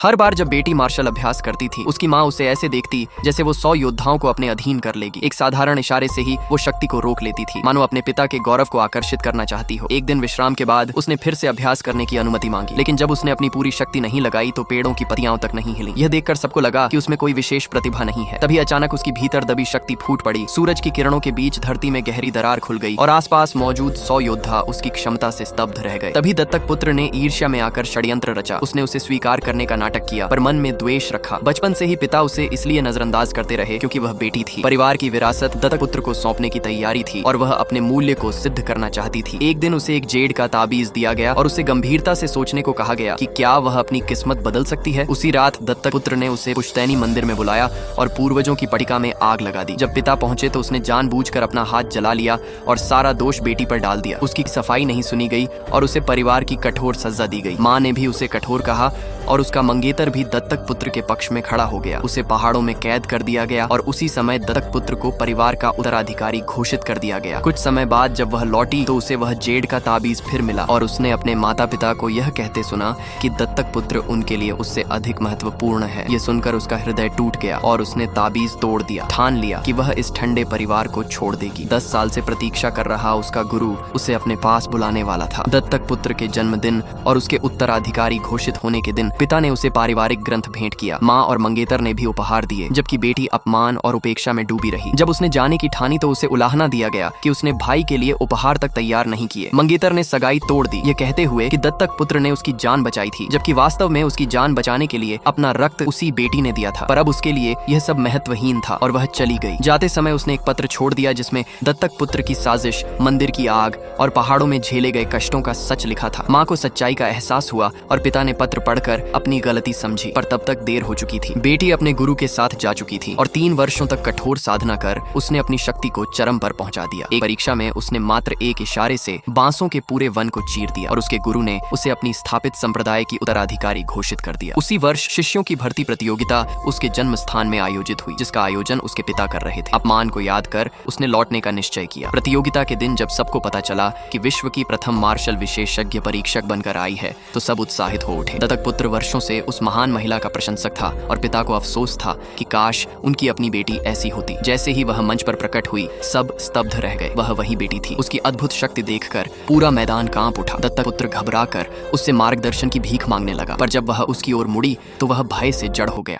हर बार जब बेटी मार्शल अभ्यास करती थी, उसकी माँ उसे ऐसे देखती जैसे वो 100 योद्धाओं को अपने अधीन कर लेगी। एक साधारण इशारे से ही वो शक्ति को रोक लेती थी, मानो अपने पिता के गौरव को आकर्षित करना चाहती हो। एक दिन विश्राम के बाद उसने फिर से अभ्यास करने की अनुमति मांगी, लेकिन जब उसने अपनी पूरी शक्ति नहीं लगाई तो पेड़ों की पत्तियां तक नहीं हिली। यह देखकर सबको लगा कि उसमें कोई विशेष प्रतिभा नहीं है। तभी अचानक उसकी भीतर दबी शक्ति फूट पड़ी। सूरज की किरणों के बीच धरती में गहरी दरार खुल गई और आसपास मौजूद 100 योद्धा उसकी क्षमता से स्तब्ध रह गए। तभी दत्तक पुत्र ने ईर्ष्या में आकर षड्यंत्र रचा। उसने उसे स्वीकार करने का नाटक किया, पर मन में द्वेष रखा। बचपन से ही पिता उसे इसलिए नजरअंदाज करते रहे क्योंकि वह बेटी थी। परिवार की विरासत दत्तक पुत्र को सौंपने की तैयारी थी और वह अपने मूल्य को सिद्ध करना चाहती थी। एक दिन उसे एक जेड का ताबीज दिया गया और उसे गंभीरता से सोचने को कहा गया कि क्या वह अपनी किस्मत बदल सकती है। उसी रात दत्तक पुत्र ने उसे पुश्तैनी मंदिर में बुलाया और पूर्वजों की पट्टिका में आग लगा दी। जब पिता पहुंचे तो उसने जानबूझकर अपना हाथ जला लिया और सारा दोष बेटी पर डाल दिया। उसकी सफाई नहीं सुनी गई और उसे परिवार की कठोर सजा दी गई। माँ ने भी उसे कठोर कहा और उसका मंगेतर भी दत्तक पुत्र के पक्ष में खड़ा हो गया। उसे पहाड़ों में कैद कर दिया गया और उसी समय दत्तक पुत्र को परिवार का उत्तराधिकारी घोषित कर दिया गया। कुछ समय बाद जब वह लौटी तो उसे वह जेड का ताबीज फिर मिला और उसने अपने माता पिता को यह कहते सुना कि दत्तक पुत्र उनके लिए उससे अधिक महत्वपूर्ण है। ये सुनकर उसका हृदय टूट गया और उसने ताबीज तोड़ दिया। ठान लिया कि वह इस ठंडे परिवार को छोड़ देगी। 10 साल से प्रतीक्षा कर रहा उसका गुरु उसे अपने पास बुलाने वाला था। दत्तक पुत्र के जन्मदिन और उसके उत्तराधिकारी घोषित होने के दिन पिता ने उसे पारिवारिक ग्रंथ भेंट किया। माँ और मंगेतर ने भी उपहार दिए, जबकि बेटी अपमान और उपेक्षा में डूबी रही। जब उसने जाने की ठानी तो उसे उलाहना दिया गया कि उसने भाई के लिए उपहार तक तैयार नहीं किए। मंगेतर ने सगाई तोड़ दी, ये कहते हुए कि दत्तक पुत्र ने उसकी जान बचाई थी, जबकि वास्तव में उसकी जान बचाने के लिए अपना रक्त उसी बेटी ने दिया था। पर अब उसके लिए यह सब महत्वहीन था और वह चली गई। जाते समय उसने एक पत्र छोड़ दिया जिसमें दत्तक पुत्र की साजिश, मंदिर की आग और पहाड़ों में झेले गए कष्टों का सच लिखा था। माँ को सच्चाई का एहसास हुआ और पिता ने पत्र पढ़कर अपनी गलती समझी, पर तब तक देर हो चुकी थी। बेटी अपने गुरु के साथ जा चुकी थी और 3 वर्षों तक कठोर साधना कर उसने अपनी शक्ति को चरम पर पहुंचा दिया। एक परीक्षा में उसने मात्र एक इशारे से बांसों के पूरे वन को चीर दिया और उसके गुरु ने उसे अपनी स्थापित संप्रदाय की उत्तराधिकारी घोषित कर दिया। उसी वर्ष शिष्यों की भर्ती प्रतियोगिता उसके जन्म स्थान में आयोजित हुई, जिसका आयोजन उसके पिता कर रहे थे। अपमान को याद कर उसने लौटने का निश्चय किया। प्रतियोगिता के दिन जब सबको पता चला कि विश्व की प्रथम मार्शल विशेषज्ञ परीक्षक बनकर आई है तो सब उत्साहित हो उठे। दत्तक पुत्र वर्षों से उस महान महिला का प्रशंसक था और पिता को अफसोस था कि काश उनकी अपनी बेटी ऐसी होती। जैसे ही वह मंच पर प्रकट हुई, सब स्तब्ध रह गए। वह वही बेटी थी। उसकी अद्भुत शक्ति देखकर पूरा मैदान कांप उठा। दत्तक पुत्र घबराकर उससे मार्गदर्शन की भीख मांगने लगा, पर जब वह उसकी ओर मुड़ी तो वह भय से जड़ हो गया।